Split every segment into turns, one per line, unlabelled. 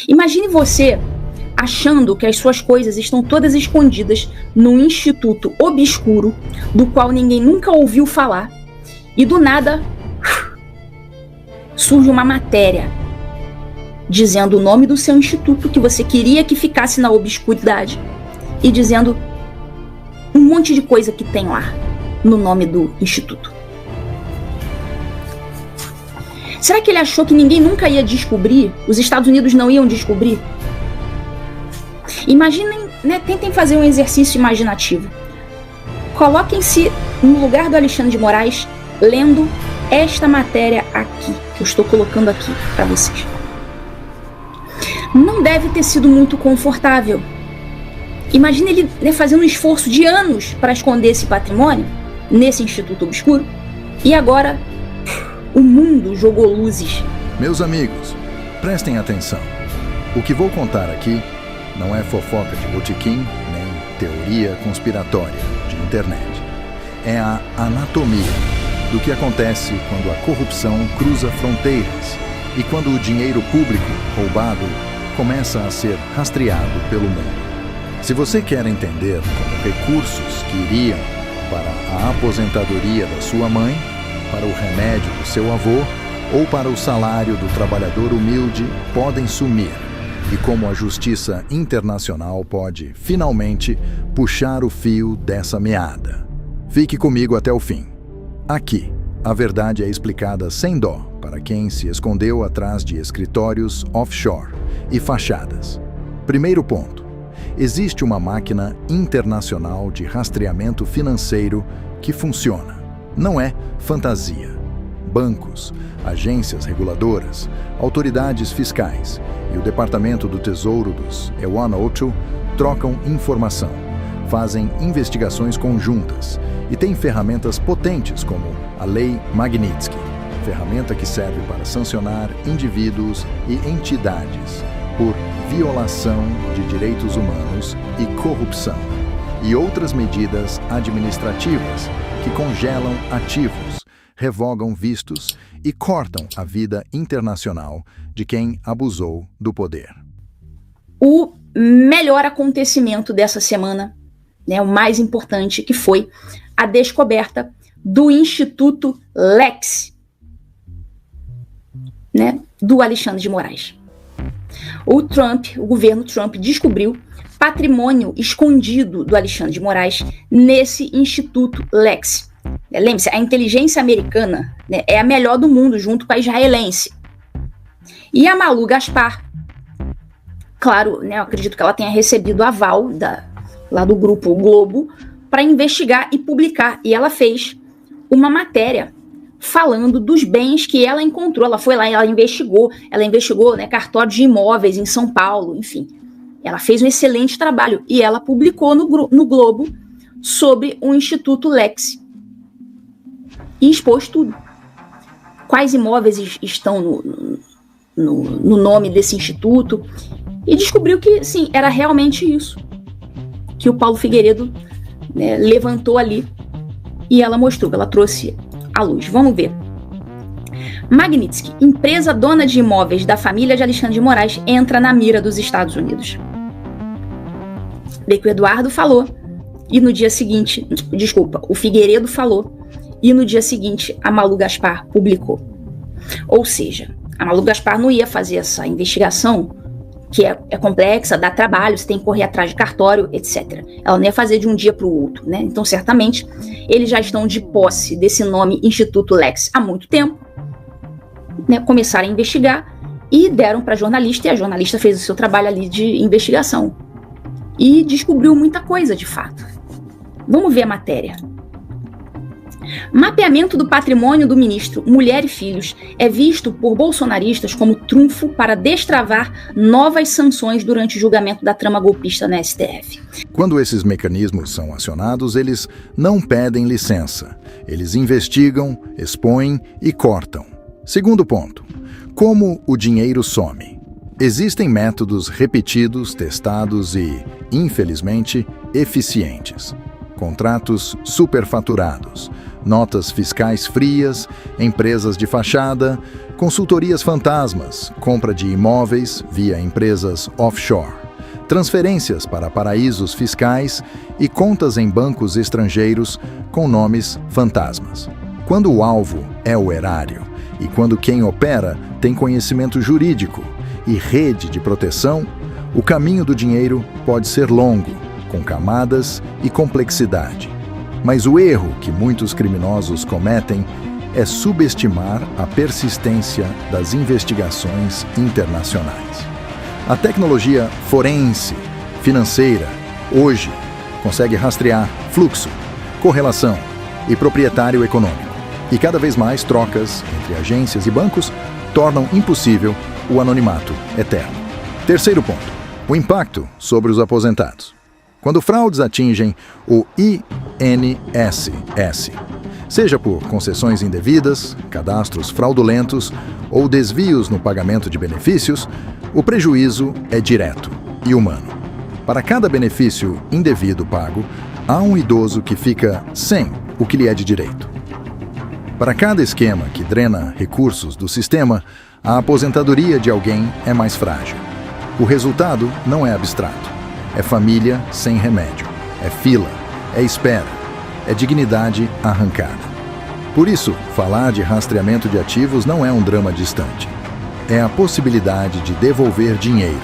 Imagine você achando que as suas coisas estão todas escondidas num instituto obscuro do qual ninguém nunca ouviu falar e do nada surge uma matéria dizendo o nome do seu instituto que você queria que ficasse na obscuridade e dizendo um monte de coisa que tem lá no nome do instituto. Será que ele achou que ninguém nunca ia descobrir? Os Estados Unidos não iam descobrir? Imaginem, né? Tentem fazer um exercício imaginativo. Coloquem-se no lugar do Alexandre de Moraes lendo esta matéria aqui, que eu estou colocando aqui para vocês. Não deve ter sido muito confortável. Imagine ele, né, fazendo um esforço de anos para esconder esse patrimônio nesse instituto obscuro e agora o mundo jogou luzes.
Meus amigos, prestem atenção. O que vou contar aqui não é fofoca de botequim, nem teoria conspiratória de internet. É a anatomia do que acontece quando a corrupção cruza fronteiras e quando o dinheiro público roubado começa a ser rastreado pelo mundo. Se você quer entender como recursos que iriam para a aposentadoria da sua mãe, para o remédio do seu avô ou para o salário do trabalhador humilde podem sumir e como a justiça internacional pode, finalmente, puxar o fio dessa meada. Fique comigo até o fim. Aqui, a verdade é explicada sem dó para quem se escondeu atrás de escritórios offshore e fachadas. Primeiro ponto. Existe uma máquina internacional de rastreamento financeiro que funciona. Não é fantasia. Bancos, agências reguladoras, autoridades fiscais e o Departamento do Tesouro dos Ewanoto trocam informação, fazem investigações conjuntas e têm ferramentas potentes como a Lei Magnitsky, ferramenta que serve para sancionar indivíduos e entidades por violação de direitos humanos e corrupção, e outras medidas administrativas que congelam ativos, revogam vistos e cortam a vida internacional de quem abusou do poder.
O melhor acontecimento dessa semana, né, o mais importante, que foi a descoberta do Instituto Lex, né, do Alexandre de Moraes. O governo Trump descobriu patrimônio escondido do Alexandre de Moraes nesse Instituto Lex. Lembre-se, a inteligência americana, né, é a melhor do mundo, junto com a israelense. E a Malu Gaspar, claro, né, eu acredito que ela tenha recebido aval lá do grupo Globo para investigar e publicar. E ela fez uma matéria falando dos bens que ela encontrou. Ela foi lá e ela investigou, né, cartórios de imóveis em São Paulo, enfim. Ela fez um excelente trabalho e ela publicou no Globo sobre o Instituto Lex e expôs tudo. Quais imóveis estão no nome desse instituto, e descobriu que, sim, era realmente isso que o Paulo Figueiredo, né, levantou ali, e ela mostrou, ela trouxe à luz. Vamos ver. Magnitsky, empresa dona de imóveis da família de Alexandre de Moraes, entra na mira dos Estados Unidos. Vê que o Eduardo falou, e no dia seguinte, o Figueiredo falou, e no dia seguinte a Malu Gaspar publicou. Ou seja, a Malu Gaspar não ia fazer essa investigação, que é complexa, dá trabalho, você tem que correr atrás de cartório, etc. Ela não ia fazer de um dia para o outro, né? Então, certamente, eles já estão de posse desse nome Instituto Lex há muito tempo, né? Começaram a investigar e deram para a jornalista, e a jornalista fez o seu trabalho ali de investigação. E descobriu muita coisa, de fato. Vamos ver a matéria. Mapeamento do patrimônio do ministro Mulher e Filhos é visto por bolsonaristas como trunfo para destravar novas sanções durante o julgamento da trama golpista na STF.
Quando esses mecanismos são acionados, eles não pedem licença. Eles investigam, expõem e cortam. Segundo ponto. Como o dinheiro some? Existem métodos repetidos, testados e, infelizmente, eficientes. contratos superfaturados, notas fiscais frias, empresas de fachada, consultorias fantasmas, compra de imóveis via empresas offshore, transferências para paraísos fiscais e contas em bancos estrangeiros com nomes fantasmas. Quando o alvo é o erário e quando quem opera tem conhecimento jurídico e rede de proteção, o caminho do dinheiro pode ser longo, com camadas e complexidade. Mas o erro que muitos criminosos cometem é subestimar a persistência das investigações internacionais. A tecnologia forense, financeira, hoje, consegue rastrear fluxo, correlação e proprietário econômico. E cada vez mais trocas entre agências e bancos tornam impossível o anonimato eterno. Terceiro ponto, o impacto sobre os aposentados. Quando fraudes atingem o INSS, seja por concessões indevidas, cadastros fraudulentos ou desvios no pagamento de benefícios, o prejuízo é direto e humano. Para cada benefício indevido pago, há um idoso que fica sem o que lhe é de direito. Para cada esquema que drena recursos do sistema, a aposentadoria de alguém é mais frágil. O resultado não é abstrato. É família sem remédio. É fila. É espera. É dignidade arrancada. Por isso, falar de rastreamento de ativos não é um drama distante. É a possibilidade de devolver dinheiro,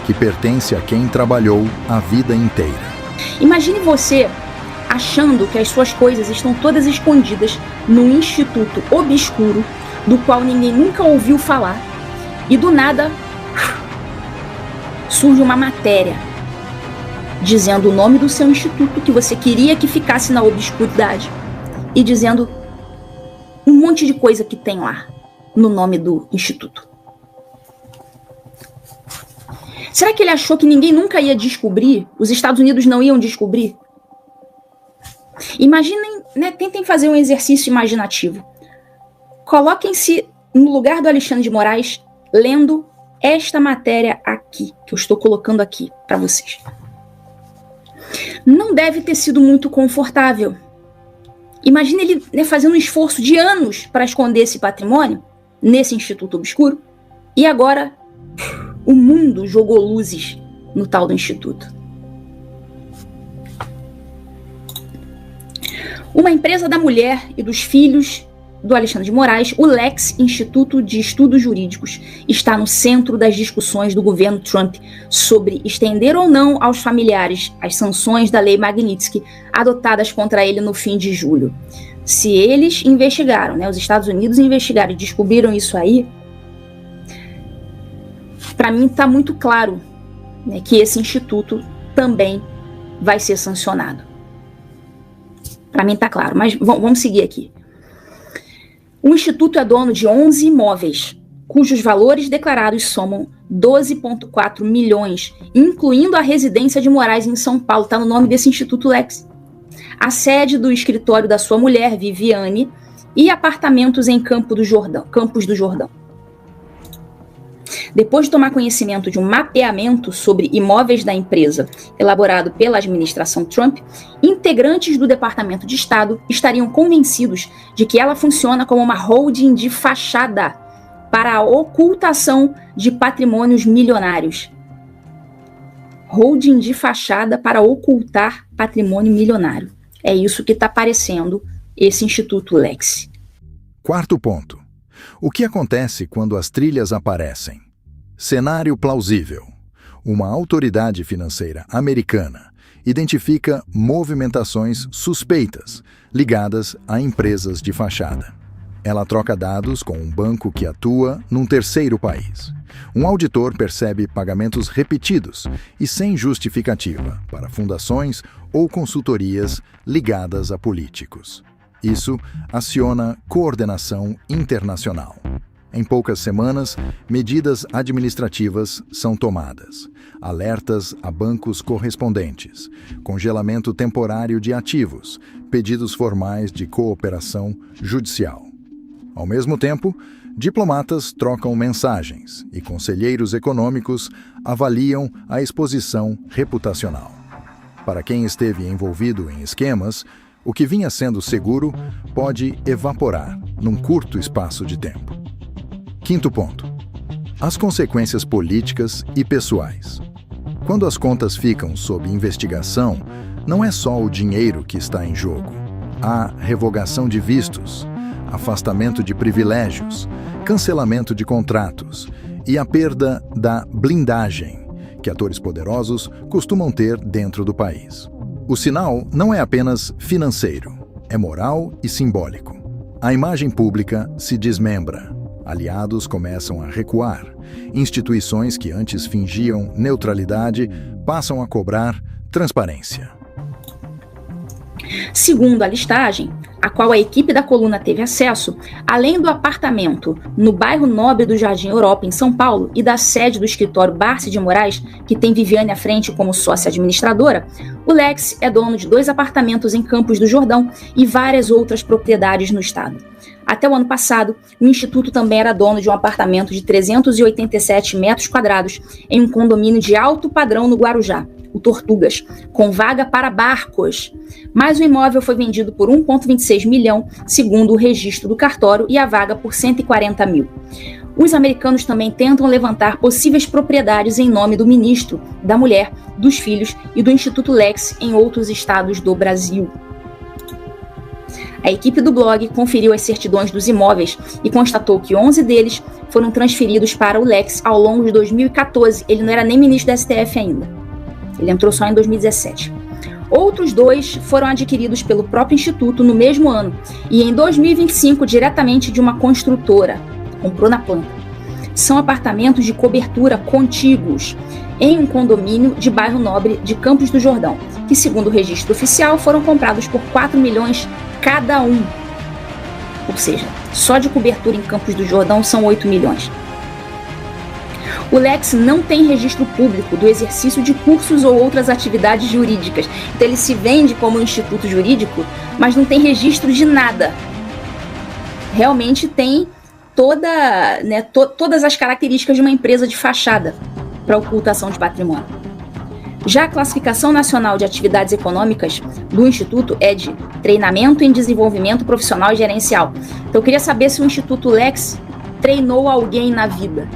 que pertence a quem trabalhou a vida inteira.
Imagine você achando que as suas coisas estão todas escondidas num instituto obscuro, do qual ninguém nunca ouviu falar, e do nada surge uma matéria dizendo o nome do seu instituto que você queria que ficasse na obscuridade e dizendo um monte de coisa que tem lá no nome do instituto. Será que ele achou que ninguém nunca ia descobrir? Os Estados Unidos não iam descobrir? Imaginem, né, tentem fazer um exercício imaginativo. Coloquem-se no lugar do Alexandre de Moraes lendo esta matéria aqui, que eu estou colocando aqui para vocês. Não deve ter sido muito confortável. Imagine ele, né, fazendo um esforço de anos para esconder esse patrimônio nesse instituto obscuro, e agora o mundo jogou luzes no tal do instituto. Uma empresa da mulher e dos filhos do Alexandre de Moraes, o LEX, Instituto de Estudos Jurídicos, está no centro das discussões do governo Trump sobre estender ou não aos familiares as sanções da lei Magnitsky adotadas contra ele no fim de julho. Se eles investigaram, né, os Estados Unidos investigaram e descobriram isso aí, para mim está muito claro, né, que esse instituto também vai ser sancionado. Para mim está claro, mas vamos seguir aqui. O Instituto é dono de 11 imóveis, cujos valores declarados somam 12,4 milhões, incluindo a residência de Moraes em São Paulo, está no nome desse Instituto Lex. A sede do escritório da sua mulher, Viviane, e apartamentos em Campos do Jordão. Depois de tomar conhecimento de um mapeamento sobre imóveis da empresa elaborado pela administração Trump, integrantes do Departamento de Estado estariam convencidos de que ela funciona como uma holding de fachada para a ocultação de patrimônios milionários. Holding de fachada para ocultar patrimônio milionário. É isso que está parecendo esse Instituto Lex.
Quarto ponto. O que acontece quando as trilhas aparecem? Cenário plausível. Uma autoridade financeira americana identifica movimentações suspeitas ligadas a empresas de fachada. Ela troca dados com um banco que atua num terceiro país. Um auditor percebe pagamentos repetidos e sem justificativa para fundações ou consultorias ligadas a políticos. Isso aciona coordenação internacional. Em poucas semanas, medidas administrativas são tomadas, alertas a bancos correspondentes, congelamento temporário de ativos, pedidos formais de cooperação judicial. Ao mesmo tempo, diplomatas trocam mensagens e conselheiros econômicos avaliam a exposição reputacional. Para quem esteve envolvido em esquemas, o que vinha sendo seguro pode evaporar num curto espaço de tempo. Quinto ponto: as consequências políticas e pessoais. Quando as contas ficam sob investigação, não é só o dinheiro que está em jogo. Há revogação de vistos, afastamento de privilégios, cancelamento de contratos e a perda da blindagem que atores poderosos costumam ter dentro do país. O sinal não é apenas financeiro, é moral e simbólico. A imagem pública se desmembra, aliados começam a recuar, instituições que antes fingiam neutralidade passam a cobrar transparência.
Segundo a listagem, a qual a equipe da coluna teve acesso, além do apartamento no bairro Nobre do Jardim Europa, em São Paulo, e da sede do escritório Barsi de Moraes, que tem Viviane à frente como sócia administradora, o Lex é dono de 2 apartamentos em Campos do Jordão e várias outras propriedades no estado. Até o ano passado, o Instituto também era dono de um apartamento de 387 metros quadrados em um condomínio de alto padrão no Guarujá, o Tortugas, com vaga para barcos. Mas o imóvel foi vendido por 1,26 milhão, segundo o registro do cartório, e a vaga por 140 mil. Os americanos também tentam levantar possíveis propriedades em nome do ministro, da mulher, dos filhos e do Instituto Lex em outros estados do Brasil. A equipe do blog conferiu as certidões dos imóveis e constatou que 11 deles foram transferidos para o Lex ao longo de 2014. Ele não era nem ministro da STF ainda. Ele entrou só em 2017. Outros 2 foram adquiridos pelo próprio Instituto no mesmo ano e em 2025 diretamente de uma construtora. Comprou na planta. São apartamentos de cobertura contíguos em um condomínio de bairro Nobre de Campos do Jordão, que, segundo o registro oficial, foram comprados por 4 milhões cada um. Ou seja, só de cobertura em Campos do Jordão são 8 milhões. O Lex não tem registro público do exercício de cursos ou outras atividades jurídicas. Então ele se vende como um instituto jurídico, mas não tem registro de nada. Realmente tem todas as características de uma empresa de fachada para ocultação de patrimônio. Já a classificação nacional de atividades econômicas do Instituto é de treinamento em desenvolvimento profissional e gerencial. Então eu queria saber se o Instituto Lex treinou alguém na vida.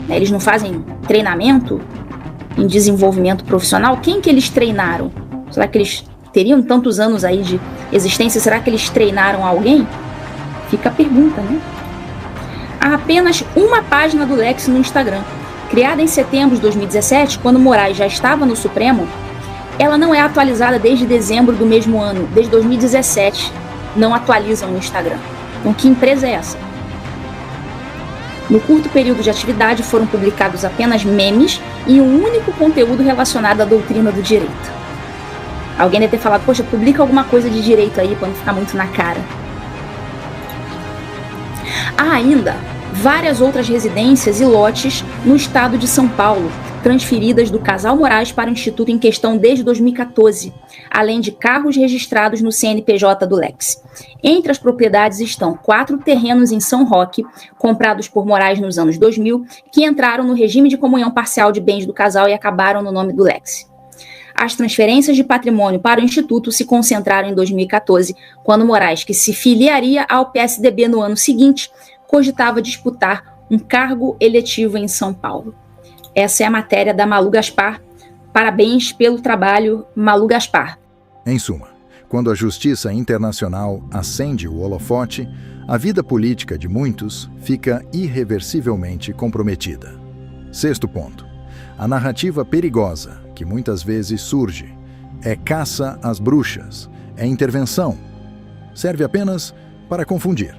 Eles não fazem treinamento em desenvolvimento profissional? Quem que eles treinaram? Será que eles teriam tantos anos aí de existência? Será que eles treinaram alguém? Fica a pergunta, né? Há apenas uma página do Lex no Instagram. Criada em setembro de 2017, quando Moraes já estava no Supremo, ela não é atualizada desde dezembro do mesmo ano. Desde 2017, não atualizam no Instagram. Então, que empresa é essa? No curto período de atividade, foram publicados apenas memes e um único conteúdo relacionado à doutrina do direito. Alguém deve ter falado, poxa, publica alguma coisa de direito aí para não ficar muito na cara. Há ainda várias outras residências e lotes no estado de São Paulo, transferidas do casal Moraes para o Instituto em questão desde 2014, além de carros registrados no CNPJ do Lex. Entre as propriedades estão 4 terrenos em São Roque, comprados por Moraes nos anos 2000, que entraram no regime de comunhão parcial de bens do casal e acabaram no nome do Lex. As transferências de patrimônio para o Instituto se concentraram em 2014, quando Moraes, que se filiaria ao PSDB no ano seguinte, cogitava disputar um cargo eletivo em São Paulo. Essa é a matéria da Malu Gaspar. Parabéns pelo trabalho, Malu Gaspar.
Em suma, quando a justiça internacional acende o holofote, a vida política de muitos fica irreversivelmente comprometida. Sexto ponto: a narrativa perigosa que muitas vezes surge é caça às bruxas, é intervenção. Serve apenas para confundir.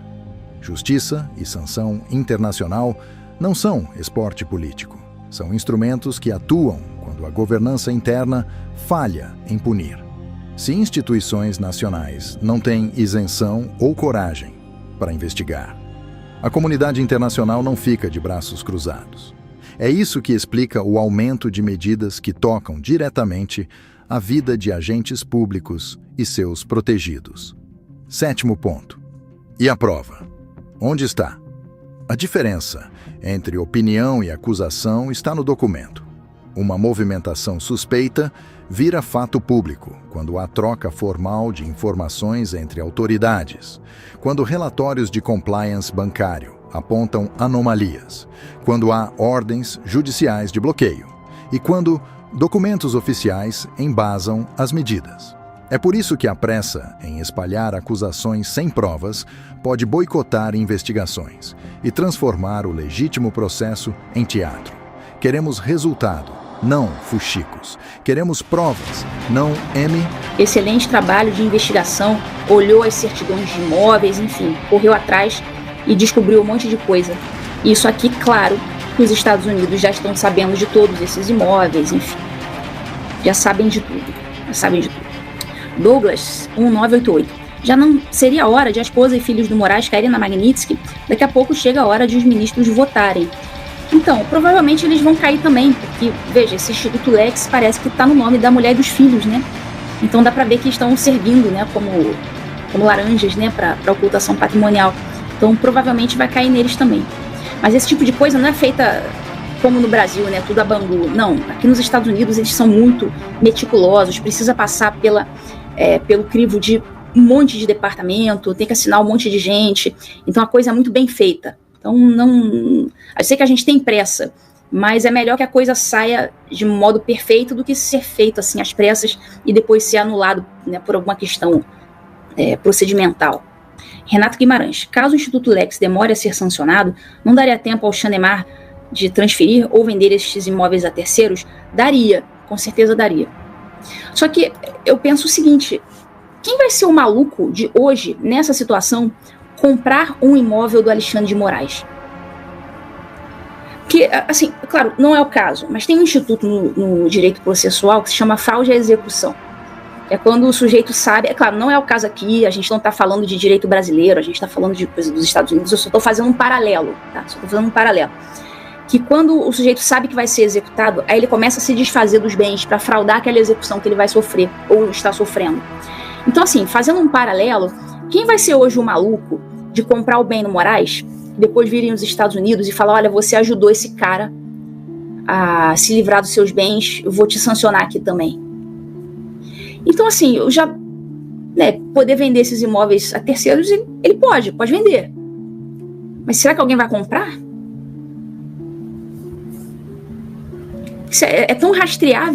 Justiça e sanção internacional não são esporte político. São instrumentos que atuam quando a governança interna falha em punir. Se instituições nacionais não têm isenção ou coragem para investigar, a comunidade internacional não fica de braços cruzados. É isso que explica o aumento de medidas que tocam diretamente a vida de agentes públicos e seus protegidos. Sétimo ponto: e a prova? Onde está? A diferença entre opinião e acusação está no documento. Uma movimentação suspeita vira fato público quando há troca formal de informações entre autoridades, quando relatórios de compliance bancário apontam anomalias, quando há ordens judiciais de bloqueio e quando documentos oficiais embasam as medidas. É por isso que a pressa em espalhar acusações sem provas pode boicotar investigações e transformar o legítimo processo em teatro. Queremos resultado, não fuxicos. Queremos provas, não
Excelente trabalho de investigação, olhou as certidões de imóveis, enfim, correu atrás e descobriu um monte de coisa. Isso aqui, claro, que os Estados Unidos já estão sabendo de todos esses imóveis, enfim. Já sabem de tudo. Douglas, 1988. Já não seria a hora de a esposa e filhos do Moraes caírem na Magnitsky? Daqui a pouco chega a hora de os ministros votarem. Então, provavelmente eles vão cair também, porque, veja, esse Instituto Lex parece que está no nome da mulher e dos filhos, né? Então dá para ver que estão servindo, né, como laranjas, né, para ocultação patrimonial. Então provavelmente vai cair neles também. Mas esse tipo de coisa não é feita como no Brasil, né, tudo a bangu. Não, aqui nos Estados Unidos eles são muito meticulosos, precisa passar pelo crivo de um monte de departamento, tem que assinar um monte de gente. Então a coisa é muito bem feita. Então, eu sei que a gente tem pressa, mas é melhor que a coisa saia de modo perfeito do que ser feito assim às pressas e depois ser anulado, né, por alguma questão procedimental. Renato Guimarães, caso o Instituto Lex demore a ser sancionado, não daria tempo ao Chanemar de transferir ou vender estes imóveis a terceiros? Daria, com certeza daria. Só que eu penso o seguinte, quem vai ser o maluco de hoje, nessa situação, comprar um imóvel do Alexandre de Moraes? Que, assim, claro, não é o caso, mas tem um instituto no direito processual que se chama fraude à execução. É quando o sujeito sabe, é claro, não é o caso aqui, a gente não está falando de direito brasileiro, a gente está falando de coisa dos Estados Unidos, eu só estou fazendo um paralelo, tá? Que quando o sujeito sabe que vai ser executado, aí ele começa a se desfazer dos bens para fraudar aquela execução que ele vai sofrer, ou está sofrendo. Então, assim, fazendo um paralelo, quem vai ser hoje o maluco de comprar o bem no Moraes, depois virem nos Estados Unidos e falar, olha, você ajudou esse cara a se livrar dos seus bens, eu vou te sancionar aqui também. Então, assim, eu já, né, poder vender esses imóveis a terceiros, ele pode vender. Mas será que alguém vai comprar? Isso é tão rastreável.